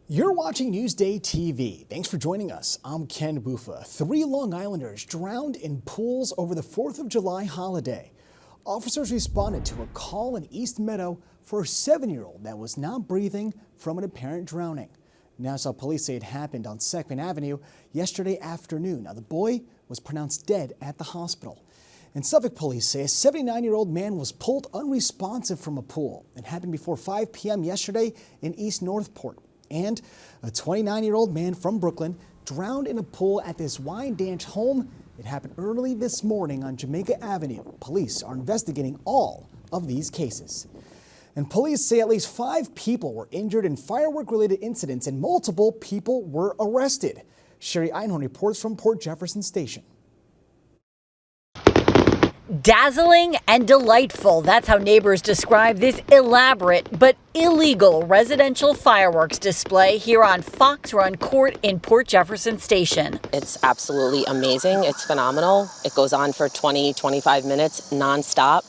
You're watching Newsday TV. Thanks for joining us. I'm Ken Bufa. 3 Long Islanders drowned in pools over the 4th of July holiday. Officers responded to a call in East Meadow for a 7-year-old that was not breathing from an apparent drowning. Nassau police say it happened on 2nd Avenue yesterday afternoon. Now, the boy was pronounced dead at the hospital. And Suffolk police say a 79-year-old man was pulled unresponsive from a pool. It happened before 5 p.m. yesterday in East Northport. And a 29-year-old man from Brooklyn drowned in a pool at this wine dance home. It happened early this morning on Jamaica Avenue. Police are investigating all of these cases. And police say at least 5 people were injured in firework-related incidents and multiple people were arrested. Sherry Einhorn reports from Port Jefferson Station. Dazzling and delightful. That's how neighbors describe this elaborate but illegal residential fireworks display here on Fox Run Court in Port Jefferson Station. It's absolutely amazing. It's phenomenal. It goes on for 20-25 minutes nonstop.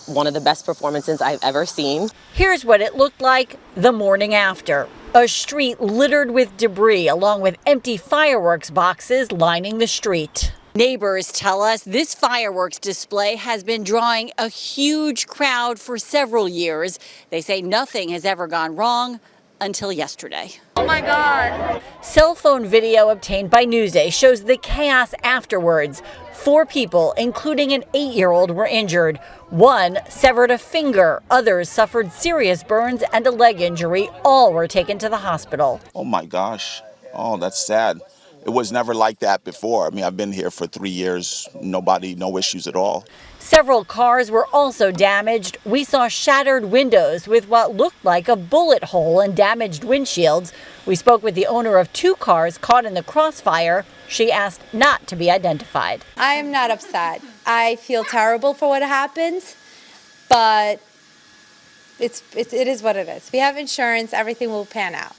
One of the best performances I've ever seen. Here's what it looked like the morning after. A street littered with debris along with empty fireworks boxes lining the street. Neighbors tell us this fireworks display has been drawing a huge crowd for several years. They say nothing has ever gone wrong until yesterday. Oh my God. Cell phone video obtained by Newsday shows the chaos afterwards. 4 people, including an 8-year-old, were injured. 1 severed a finger. Others suffered serious burns and a leg injury. All were taken to the hospital. Oh my gosh. Oh, that's sad. It was never like that before. I mean, I've been here for 3 years. No issues at all. Several cars were also damaged. We saw shattered windows with what looked like a bullet hole and damaged windshields. We spoke with the owner of 2 cars caught in the crossfire. She asked not to be identified. I am not upset. I feel terrible for what happened, but it is what it is. We have insurance. Everything will pan out.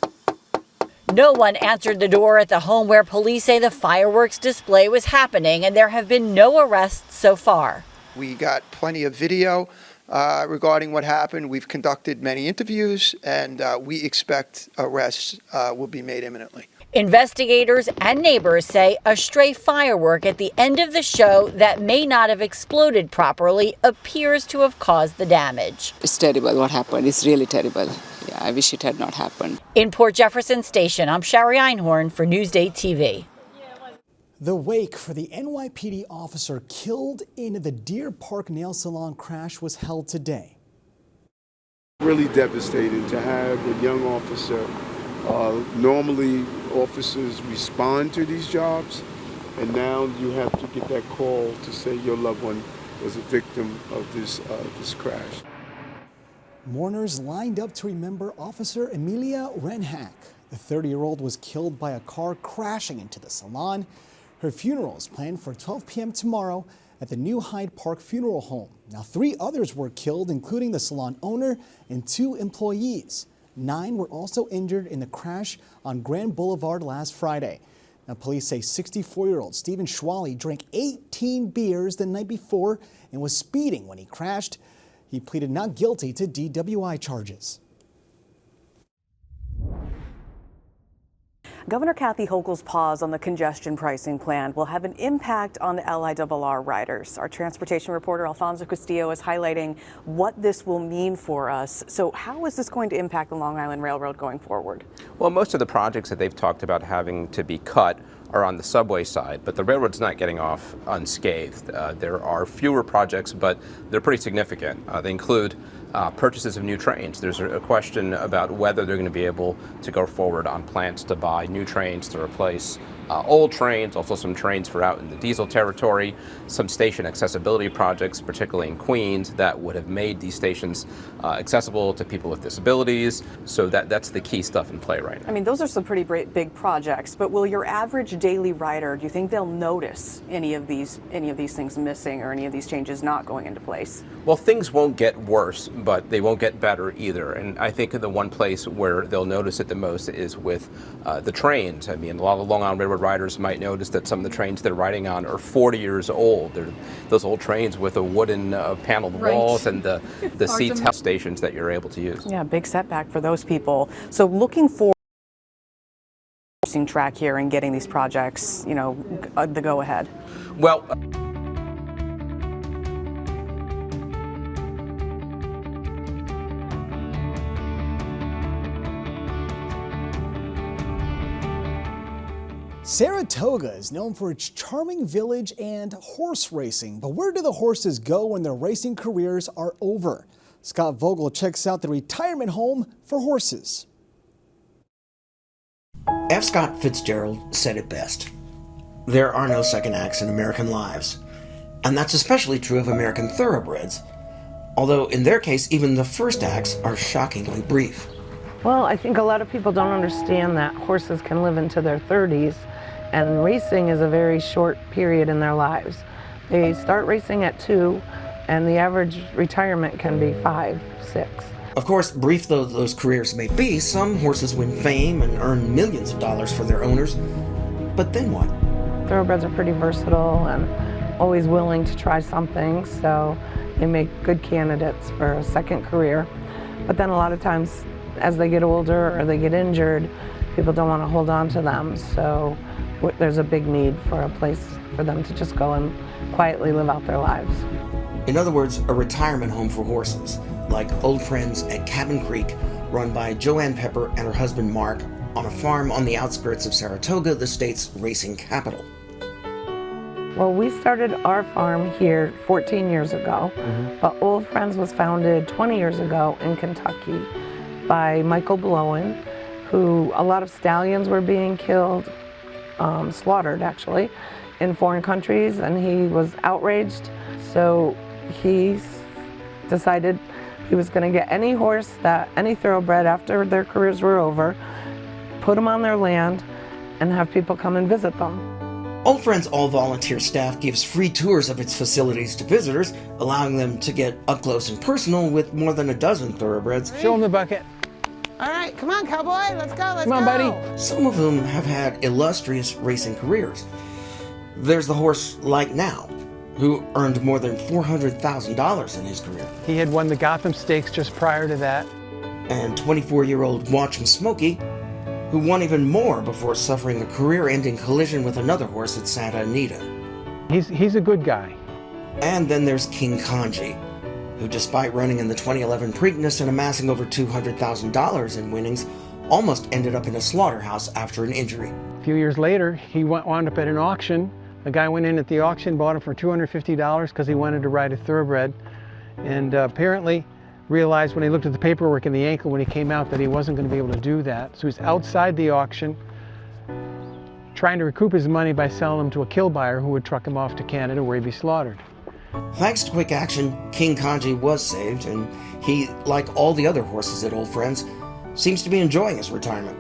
No one answered the door at the home where police say the fireworks display was happening, and there have been no arrests so far. We got plenty of video regarding what happened. We've conducted many interviews, and we expect arrests will be made imminently. Investigators and neighbors say a stray firework at the end of the show that may not have exploded properly appears to have caused the damage. It's terrible what happened. It's really terrible. Yeah, I wish it had not happened. In Port Jefferson Station, I'm Sherry Einhorn for Newsday TV. The wake for the NYPD officer killed in the Deer Park nail salon crash was held today. Really devastating to have a young officer. Normally officers respond to these jobs, and now you have to get that call to say your loved one was a victim of this crash. Mourners lined up to remember Officer Emilia Renhack. The 30-year-old was killed by a car crashing into the salon. Her funeral is planned for 12 p.m. tomorrow at the New Hyde Park Funeral Home. Now, 3 others were killed, including the salon owner and 2 employees. 9 were also injured in the crash on Grand Boulevard last Friday. Now, police say 64-year-old Stephen Schwally drank 18 beers the night before and was speeding when he crashed. He pleaded not guilty to DWI charges. Governor Kathy Hochul's pause on the congestion pricing plan will have an impact on the LIRR riders. Our transportation reporter Alfonso Castillo is highlighting what this will mean for us. So how is this going to impact the Long Island Railroad going forward? Well, most of the projects that they've talked about having to be cut are on the subway side, but the railroad's not getting off unscathed. There are fewer projects, but they're pretty significant. They include purchases of new trains. There's a question about whether they're going to be able to go forward on plans to buy new trains to replace old trains, also some trains for out in the diesel territory, some station accessibility projects, particularly in Queens, that would have made these stations accessible to people with disabilities. So that's the key stuff in play right now. I mean, those are some pretty big projects, but will your average daily rider, do you think they'll notice any of these things missing or any of these changes not going into place? Well, things won't get worse, but they won't get better either. And I think the one place where they'll notice it the most is with the trains. I mean, a lot of Long Island Railroad riders might notice that some of the trains they're riding on are 40 years old. They're those old trains with the wooden paneled walls and the seats, stations that you're able to use. Yeah, big setback for those people. So looking forward track here and getting these projects, the go-ahead? Well, Saratoga is known for its charming village and horse racing, but where do the horses go when their racing careers are over? Scott Vogel checks out the retirement home for horses. F. Scott Fitzgerald said it best. There are no second acts in American lives. And that's especially true of American thoroughbreds. Although in their case, even the first acts are shockingly brief. Well, I think a lot of people don't understand that horses can live into their 30s, and racing is a very short period in their lives. They start racing at 2, and the average retirement can be 5, 6. Of course, brief though those careers may be, some horses win fame and earn millions of dollars for their owners. But then what? Thoroughbreds are pretty versatile and always willing to try something, so they make good candidates for a second career. But then a lot of times, as they get older or they get injured, people don't want to hold on to them, so there's a big need for a place for them to just go and quietly live out their lives. In other words, a retirement home for horses, like Old Friends at Cabin Creek, run by Joanne Pepper and her husband Mark, on a farm on the outskirts of Saratoga, the state's racing capital. Well, we started our farm here 14 years ago, but Old Friends was founded 20 years ago in Kentucky by Michael Blowen, who a lot of stallions were being killed, slaughtered actually, in foreign countries, and he was outraged. So he decided he was going to get any horse, any thoroughbred after their careers were over, put them on their land, and have people come and visit them. Old Friends all-volunteer staff gives free tours of its facilities to visitors, allowing them to get up close and personal with more than a dozen thoroughbreds. Show them the bucket. All right, come on, cowboy, let's go, let's go. Come on, buddy. Some of whom have had illustrious racing careers. There's the horse Like Now, who earned more than $400,000 in his career. He had won the Gotham Stakes just prior to that. And 24-year-old Watch 'em Smokey, who won even more before suffering a career-ending collision with another horse at Santa Anita. He's a good guy. And then there's King Kanji, who despite running in the 2011 Preakness and amassing over $200,000 in winnings, almost ended up in a slaughterhouse after an injury. A few years later, he wound up at an auction. A guy went in at the auction, bought him for $250 because he wanted to ride a thoroughbred, and apparently realized when he looked at the paperwork and the ankle when he came out that he wasn't going to be able to do that. So he's outside the auction trying to recoup his money by selling him to a kill buyer who would truck him off to Canada where he'd be slaughtered. Thanks to quick action, King Kanji was saved, and he, like all the other horses at Old Friends, seems to be enjoying his retirement,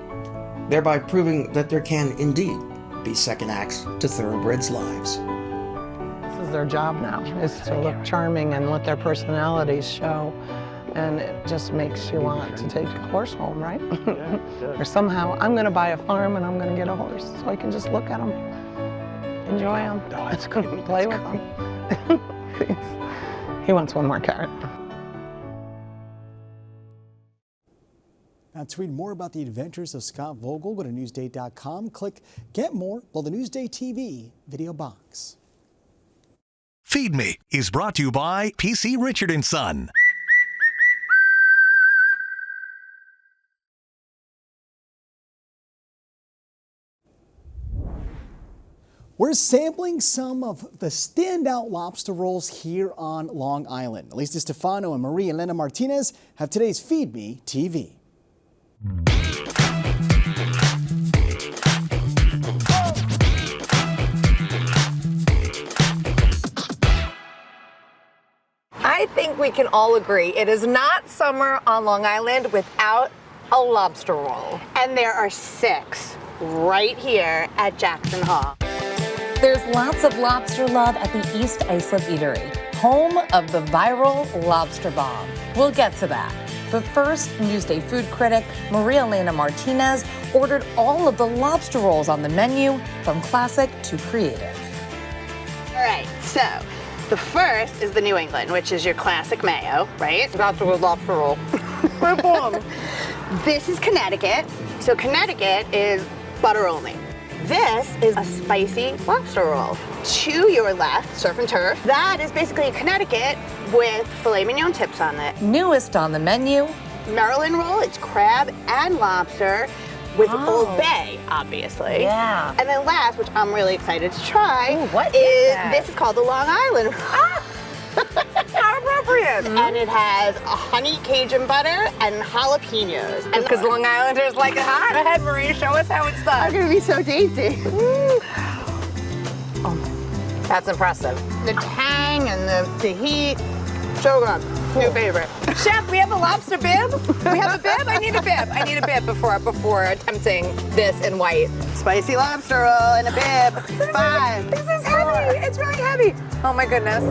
thereby proving that there can indeed be second acts to thoroughbreds' lives. This is their job now, is to look charming and let their personalities show. And it just makes you want to take a horse home, right? Or somehow, I'm going to buy a farm and I'm going to get a horse so I can just look at them, enjoy them, play with them. He wants one more carrot. Now, to read more about the adventures of Scott Vogel, go to Newsday.com, click Get More below the Newsday TV video box. Feed Me is brought to you by PC Richard & Son. We're sampling some of the standout lobster rolls here on Long Island. Elisa Stefano and Maria Elena Martinez have today's Feed Me TV. I think we can all agree it is not summer on Long Island without a lobster roll. And there are 6 right here at Jackson Hall. There's lots of lobster love at the East Islip Eatery, home of the viral lobster bomb. We'll get to that. But first, Newsday food critic Maria Elena Martinez ordered all of the lobster rolls on the menu, from classic to creative. All right, so the first is the New England, which is your classic mayo, right? That's a good lobster roll. This is Connecticut. So Connecticut is butter only. This is a spicy lobster roll. To your left, surf and turf. That is basically Connecticut with filet mignon tips on it. Newest on the menu. Maryland roll, it's crab and lobster with Old Bay, obviously. Yeah. And then last, which I'm really excited to try, what is that? this is called the Long Island roll. How appropriate. And it has a honey Cajun butter and jalapenos. And because Long Islanders like it hot. Go ahead, Marie, show us how it's done. I'm gonna be so dainty. Oh, that's impressive. The tang and the heat, so good. New favorite. Chef, we have a lobster bib. We have a bib. I need a bib. I need a bib before attempting this in white. Spicy lobster roll and a bib. It's fine. This is heavy. It's really heavy. Oh my goodness.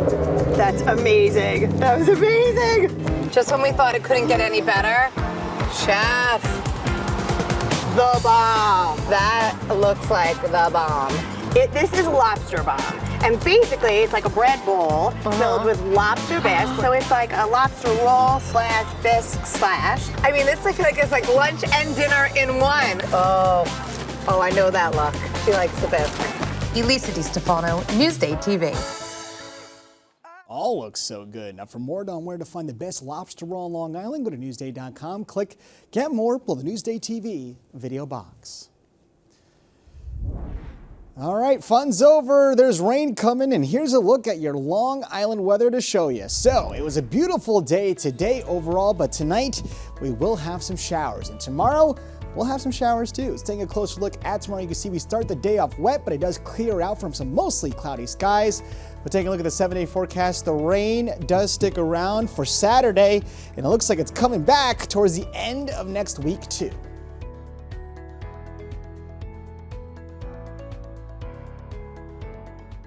That's amazing. That was amazing. Just when we thought it couldn't get any better, Chef. The bomb. That looks like the bomb. This is lobster bomb. And basically, it's like a bread bowl filled with lobster bisque. So it's like a lobster roll / bisque / I mean, this I feel like it's like lunch and dinner in one. Oh, I know that look. She likes the bisque. Elisa DiStefano, NewsdayTV. All looks so good. Now, for more on where to find the best lobster roll on Long Island, go to Newsday.com, click Get More, below the Newsday TV video box. All right, fun's over. There's rain coming, and here's a look at your Long Island weather to show you. So, it was a beautiful day today overall, but tonight we will have some showers, and tomorrow we'll have some showers too. Let's take a closer look at tomorrow. You can see we start the day off wet, but it does clear out from some mostly cloudy skies. But taking a look at the 7-day forecast, the rain does stick around for Saturday, and it looks like it's coming back towards the end of next week too.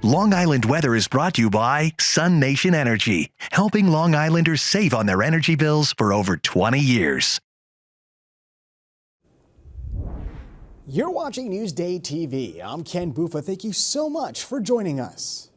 Long Island weather is brought to you by Sun Nation Energy, helping Long Islanders save on their energy bills for over 20 years. You're watching Newsday TV. I'm Ken Buffa. Thank you so much for joining us.